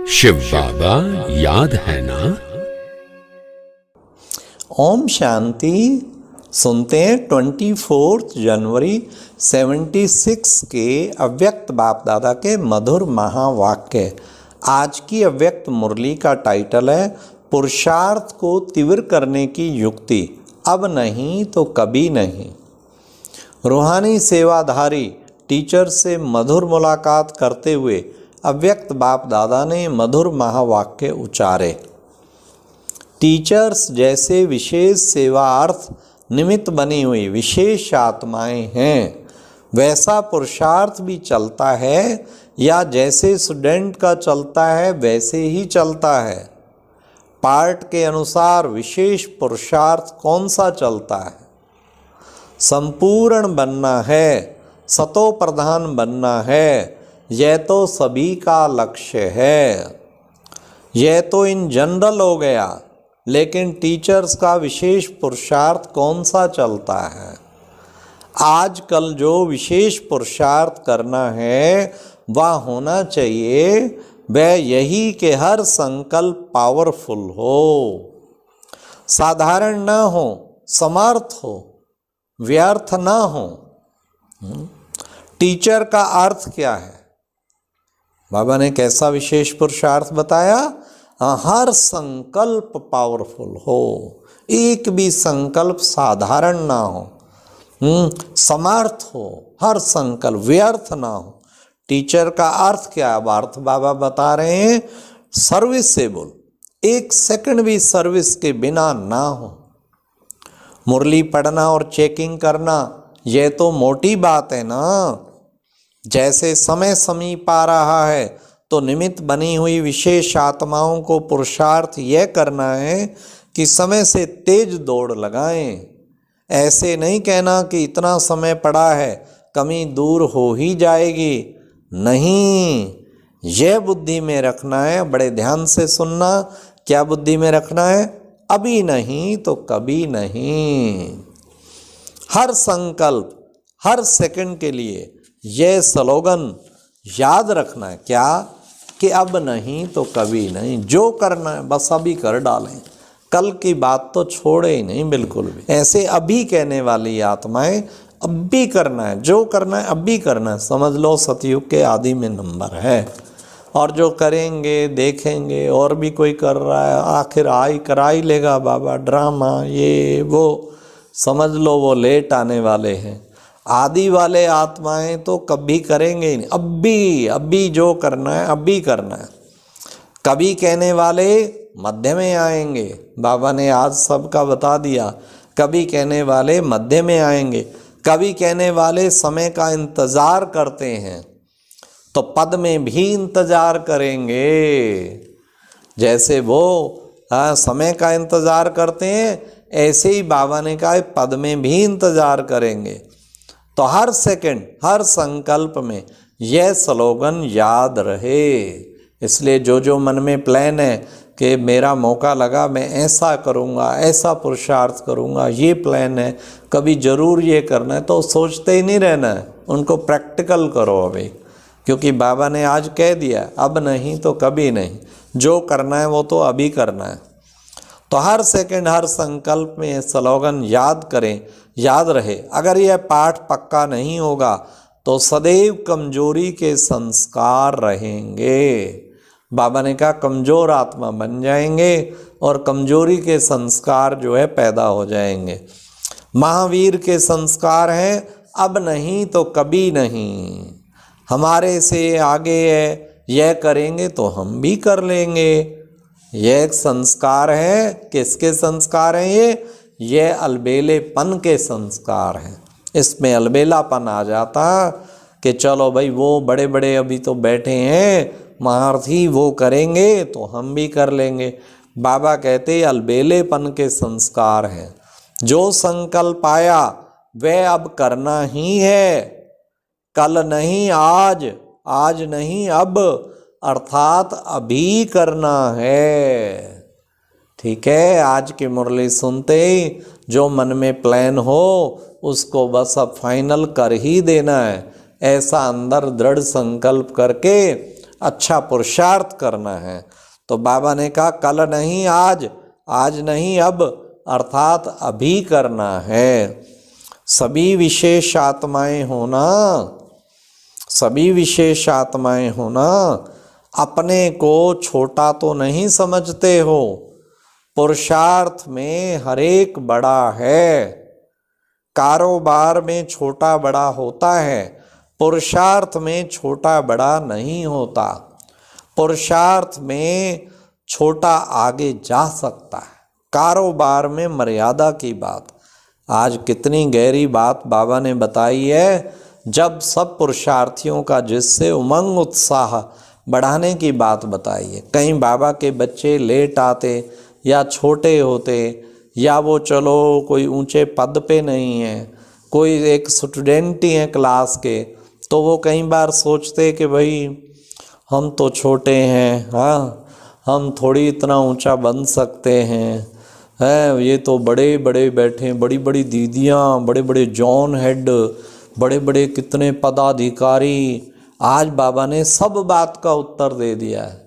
शिव बाबा याद है ना। ओम शांति। सुनते हैं 24 जनवरी 76 के अव्यक्त बाप दादा के मधुर महावाक्य। आज की अव्यक्त मुरली का टाइटल है पुरुषार्थ को तीव्र करने की युक्ति, अब नहीं तो कभी नहीं। रूहानी सेवाधारी टीचर से मधुर मुलाकात करते हुए अव्यक्त बाप दादा ने मधुर महावाक्य उच्चारे। टीचर्स जैसे विशेष सेवार्थ निमित्त बनी हुई विशेष आत्माएं हैं, वैसा पुरुषार्थ भी चलता है या जैसे स्टूडेंट का चलता है वैसे ही चलता है। पार्ट के अनुसार विशेष पुरुषार्थ कौन सा चलता है? संपूर्ण बनना है, सतो प्रधान बनना है, यह तो सभी का लक्ष्य है। यह तो इन जनरल हो गया, लेकिन टीचर्स का विशेष पुरुषार्थ कौन सा चलता है? आजकल जो विशेष पुरुषार्थ करना है वह होना चाहिए वह यही कि हर संकल्प पावरफुल हो, साधारण ना हो, समर्थ हो, व्यर्थ ना हो। टीचर का अर्थ क्या है? बाबा ने कैसा विशेष पुरुषार्थ बताया? हर संकल्प पावरफुल हो, एक भी संकल्प साधारण ना हो, समर्थ हो, हर संकल्प व्यर्थ ना हो। टीचर का अर्थ क्या है? अर्थ बाबा बता रहे हैं सर्विसेबल, एक सेकंड भी सर्विस के बिना ना हो। मुरली पढ़ना और चेकिंग करना यह तो मोटी बात है ना। जैसे समय समीप आ रहा है तो निमित्त बनी हुई विशेष आत्माओं को पुरुषार्थ यह करना है कि समय से तेज दौड़ लगाएं। ऐसे नहीं कहना कि इतना समय पड़ा है, कमी दूर हो ही जाएगी। नहीं, यह बुद्धि में रखना है। बड़े ध्यान से सुनना। क्या बुद्धि में रखना है? अभी नहीं तो कभी नहीं। हर संकल्प, हर सेकंड के लिए यह स्लोगन याद रखना है। क्या? कि अब नहीं तो कभी नहीं। जो करना है बस अभी कर डालें, कल की बात तो छोड़े ही नहीं बिल्कुल भी। ऐसे अभी कहने वाली आत्माएं अभी करना है, जो करना है अभी करना है। समझ लो सतयुग के आदि में नंबर है। और जो करेंगे देखेंगे और भी कोई कर रहा है, आखिर करा ही लेगा बाबा, ड्रामा ये वो, समझ लो वो लेट आने वाले हैं। आदि वाले आत्माएं तो कभी करेंगे ही नहीं। अभी जो करना है अभी करना है। कभी कहने वाले मध्य में आएंगे। बाबा ने आज सबका बता दिया। कभी कहने वाले मध्य में आएंगे, कभी कहने वाले समय का इंतज़ार करते हैं तो पद में भी इंतज़ार करेंगे। जैसे वो समय का इंतज़ार करते हैं, ऐसे ही बाबा ने कहा पद में भी इंतज़ार करेंगे। तो हर सेकंड, हर संकल्प में यह स्लोगन याद रहे। इसलिए जो मन में प्लान है कि मेरा मौका लगा मैं ऐसा करूँगा, ऐसा पुरुषार्थ करूँगा, ये प्लान है, कभी ज़रूर ये करना है, तो सोचते ही नहीं रहना है, उनको प्रैक्टिकल करो अभी। क्योंकि बाबा ने आज कह दिया अब नहीं तो कभी नहीं। जो करना है वो तो अभी करना है। तो हर सेकंड, हर संकल्प में ये स्लोगन याद करें, याद रहे। अगर यह पाठ पक्का नहीं होगा तो सदैव कमजोरी के संस्कार रहेंगे। बाबा ने कहा कमज़ोर आत्मा बन जाएंगे और कमजोरी के संस्कार जो है पैदा हो जाएंगे। महावीर के संस्कार हैं अब नहीं तो कभी नहीं। हमारे से आगे है, यह करेंगे तो हम भी कर लेंगे। यह एक संस्कार है। किसके संस्कार हैं ये अलबेलेपन के संस्कार हैं। इसमें अलबेलापन आ जाता कि चलो भाई वो बड़े बड़े अभी तो बैठे हैं महारथी, वो करेंगे तो हम भी कर लेंगे। बाबा कहते अलबेलेपन के संस्कार हैं। जो संकल्प आया वह अब करना ही है, कल नहीं आज, आज नहीं अब, अर्थात अभी करना है। ठीक है, आज की मुरली सुनते ही जो मन में प्लान हो उसको बस अब फाइनल कर ही देना है। ऐसा अंदर दृढ़ संकल्प करके अच्छा पुरुषार्थ करना है। तो बाबा ने कहा कल नहीं आज, आज नहीं अब, अर्थात अभी करना है। सभी विशेष आत्माएं होना, सभी विशेष आत्माएं होना, अपने को छोटा तो नहीं समझते हो। पुरुषार्थ में हर एक बड़ा है, कारोबार में छोटा बड़ा होता है, पुरुषार्थ में छोटा बड़ा नहीं होता। पुरुषार्थ में छोटा आगे जा सकता है, कारोबार में मर्यादा की बात। आज कितनी गहरी बात बाबा ने बताई है, जब सब पुरुषार्थियों का जिससे उमंग उत्साह बढ़ाने की बात बताई है। कहीं बाबा के बच्चे लेट आते या छोटे होते, या वो चलो कोई ऊंचे पद पे नहीं है, कोई एक स्टूडेंट ही है क्लास के, तो वो कई बार सोचते कि भाई हम तो छोटे हैं, हाँ हम थोड़ी इतना ऊंचा बन सकते हैं, है ये तो बड़े बड़े बैठे, बड़ी बड़ी दीदियाँ, बड़े बड़े जॉन हेड, बड़े बड़े कितने पदाधिकारी। आज बाबा ने सब बात का उत्तर दे दिया है।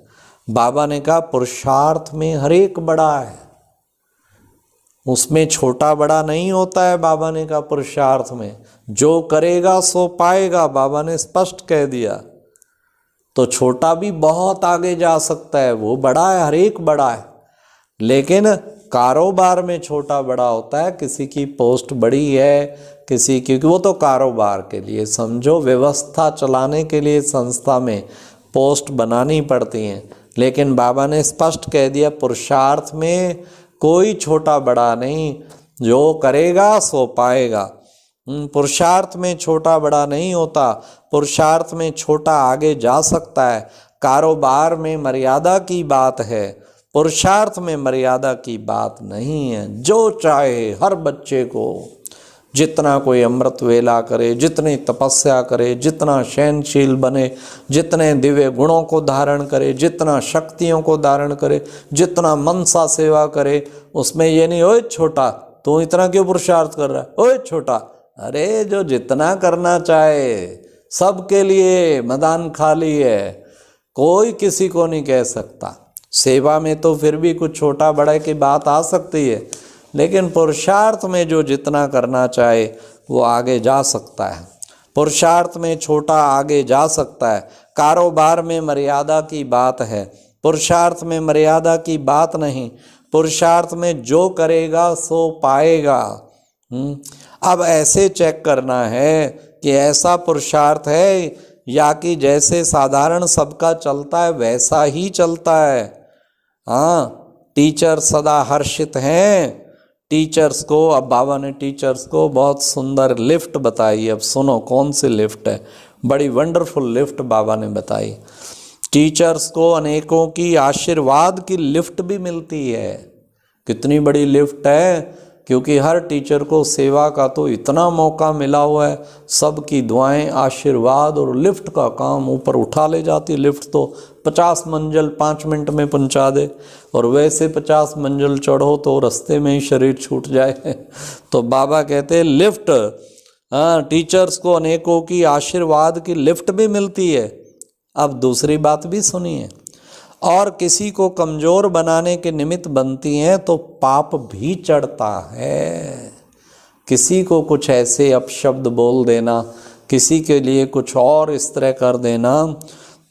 बाबा ने कहा पुरुषार्थ में हर एक बड़ा है, उसमें छोटा बड़ा नहीं होता है। बाबा ने कहा पुरुषार्थ में जो करेगा सो पाएगा, बाबा ने स्पष्ट कह दिया। तो छोटा भी बहुत आगे जा सकता है, वो बड़ा है, हर एक बड़ा है। लेकिन कारोबार में छोटा बड़ा होता है, किसी की पोस्ट बड़ी है, किसी की, वो तो कारोबार के लिए समझो, व्यवस्था चलाने के लिए संस्था में पोस्ट बनानी पड़ती हैं। लेकिन बाबा ने स्पष्ट कह दिया पुरुषार्थ में कोई छोटा बड़ा नहीं, जो करेगा सो पाएगा। पुरुषार्थ में छोटा बड़ा नहीं होता, पुरुषार्थ में छोटा आगे जा सकता है। कारोबार में मर्यादा की बात है, पुरुषार्थ में मर्यादा की बात नहीं है। जो चाहे हर बच्चे को, जितना कोई अमृत वेला करे, जितनी तपस्या करे, जितना सहनशील बने, जितने दिव्य गुणों को धारण करे, जितना शक्तियों को धारण करे, जितना मनसा सेवा करे, उसमें ये नहीं ओए छोटा तू इतना क्यों पुरुषार्थ कर रहा है, ओए छोटा। अरे जो जितना करना चाहे, सबके लिए मैदान खाली है, कोई किसी को नहीं कह सकता। सेवा में तो फिर भी कुछ छोटा बड़ा की बात आ सकती है, लेकिन पुरुषार्थ में जो जितना करना चाहे वो आगे जा सकता है। पुरुषार्थ में छोटा आगे जा सकता है। कारोबार में मर्यादा की बात है, पुरुषार्थ में मर्यादा की बात नहीं। पुरुषार्थ में जो करेगा सो पाएगा। अब ऐसे चेक करना है कि ऐसा पुरुषार्थ है या कि जैसे साधारण सबका चलता है वैसा ही चलता है। हाँ, टीचर सदा हर्षित हैं। टीचर्स को, अब बाबा ने टीचर्स को बहुत सुंदर लिफ्ट बताई। अब सुनो कौन सी लिफ्ट है, बड़ी वंडरफुल लिफ्ट बाबा ने बताई। टीचर्स को अनेकों की आशीर्वाद की लिफ्ट भी मिलती है। कितनी बड़ी लिफ्ट है, क्योंकि हर टीचर को सेवा का तो इतना मौका मिला हुआ है। सबकी दुआएं, आशीर्वाद और लिफ्ट का काम ऊपर उठा ले जाती। लिफ्ट तो 50 मंजिल 5 मिनट में पहुंचा दे, और वैसे 50 मंजिल चढ़ो तो रास्ते में ही शरीर छूट जाए। तो बाबा कहते हैं लिफ्ट, हाँ, टीचर्स को अनेकों की आशीर्वाद की लिफ्ट भी मिलती है। अब दूसरी बात भी सुनिए, और किसी को कमज़ोर बनाने के निमित्त बनती हैं तो पाप भी चढ़ता है। किसी को कुछ ऐसे अपशब्द बोल देना, किसी के लिए कुछ और इस तरह कर देना,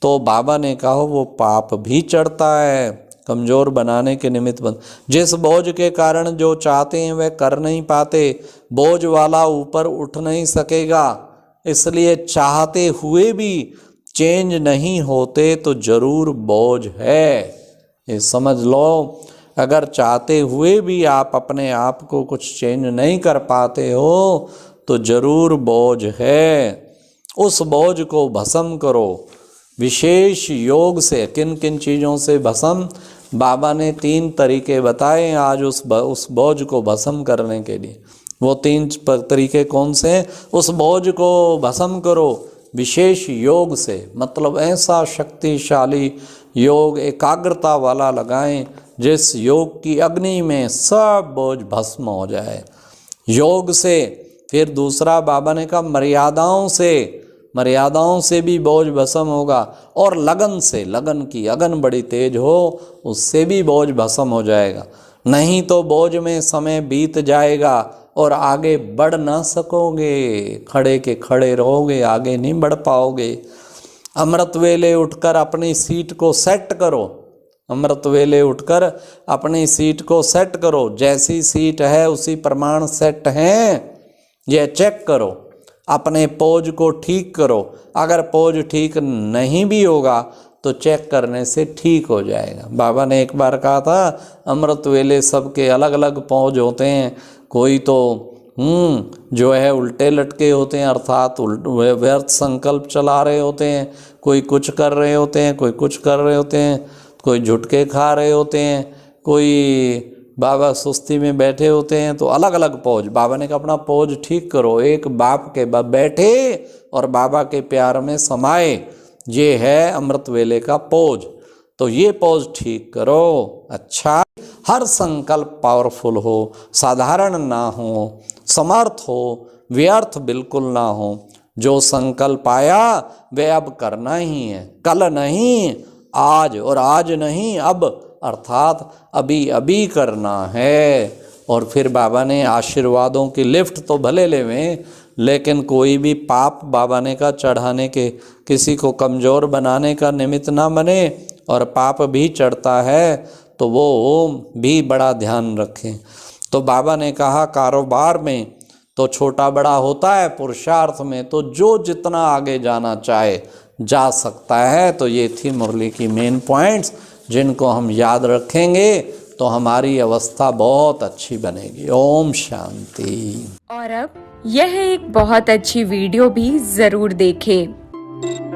तो बाबा ने कहा वो पाप भी चढ़ता है। कमज़ोर बनाने के निमित्त बन, जिस बोझ के कारण जो चाहते हैं वह कर नहीं पाते, बोझ वाला ऊपर उठ नहीं सकेगा। इसलिए चाहते हुए भी चेंज नहीं होते तो जरूर बोझ है, ये समझ लो। अगर चाहते हुए भी आप अपने आप को कुछ चेंज नहीं कर पाते हो तो जरूर बोझ है। उस बोझ को भस्म करो विशेष योग से। किन किन चीज़ों से भस्म, बाबा ने 3 तरीके बताए आज उस बोझ को भस्म करने के लिए। वो 3 तरीके कौन से हैं? उस बोझ को भस्म करो विशेष योग से, मतलब ऐसा शक्तिशाली योग एकाग्रता वाला लगाएं जिस योग की अग्नि में सब बोझ भस्म हो जाए। योग से। फिर दूसरा बाबा ने कहा मर्यादाओं से, मर्यादाओं से भी बोझ भस्म होगा, और लगन से, लगन की अगन बड़ी तेज हो, उससे भी बोझ भस्म हो जाएगा। नहीं तो बोझ में समय बीत जाएगा और आगे बढ़ ना सकोगे, खड़े के खड़े रहोगे, आगे नहीं बढ़ पाओगे। अमृत वेले उठकर अपनी सीट को सेट करो, अमृत वेले उठकर अपनी सीट को सेट करो। जैसी सीट है उसी प्रमाण सेट हैं, यह चेक करो। अपने पोज को ठीक करो। अगर पोज ठीक नहीं भी होगा तो चेक करने से ठीक हो जाएगा। बाबा ने एक बार कहा था, अमृत वेले सबके अलग अलग पोज होते हैं। कोई तो जो है उल्टे लटके होते हैं, अर्थात व्यर्थ संकल्प चला रहे होते हैं। कोई कुछ कर रहे होते हैं, कोई कुछ कर रहे होते हैं, कोई झुटके खा रहे होते हैं, कोई बाबा सुस्ती में बैठे होते हैं। तो अलग अलग पोज, बाबा ने कहा अपना पोज ठीक करो, एक बाप के बाद बैठे और बाबा के प्यार में समाए। ये है अमृत वेले का पोज, तो ये पोज ठीक करो। अच्छा, हर संकल्प पावरफुल हो, साधारण ना हो, समर्थ हो, व्यर्थ बिल्कुल ना हो। जो संकल्प आया वे अब करना ही है, कल नहीं आज, और आज नहीं अब, अर्थात अभी अभी करना है। और फिर बाबा ने आशीर्वादों की लिफ्ट तो भले लेवें, लेकिन कोई भी पाप बाबा ने का चढ़ाने के, किसी को कमज़ोर बनाने का निमित्त ना बने। और पाप भी चढ़ता है तो वो भी बड़ा ध्यान रखें। तो बाबा ने कहा कारोबार में तो छोटा बड़ा होता है, पुरुषार्थ में तो जो जितना आगे जाना चाहे जा सकता है। तो ये थी मुरली की मेन पॉइंट्स, जिनको हम याद रखेंगे तो हमारी अवस्था बहुत अच्छी बनेगी। ओम शांति। और अब यह एक बहुत अच्छी वीडियो भी ज़रूर देखें।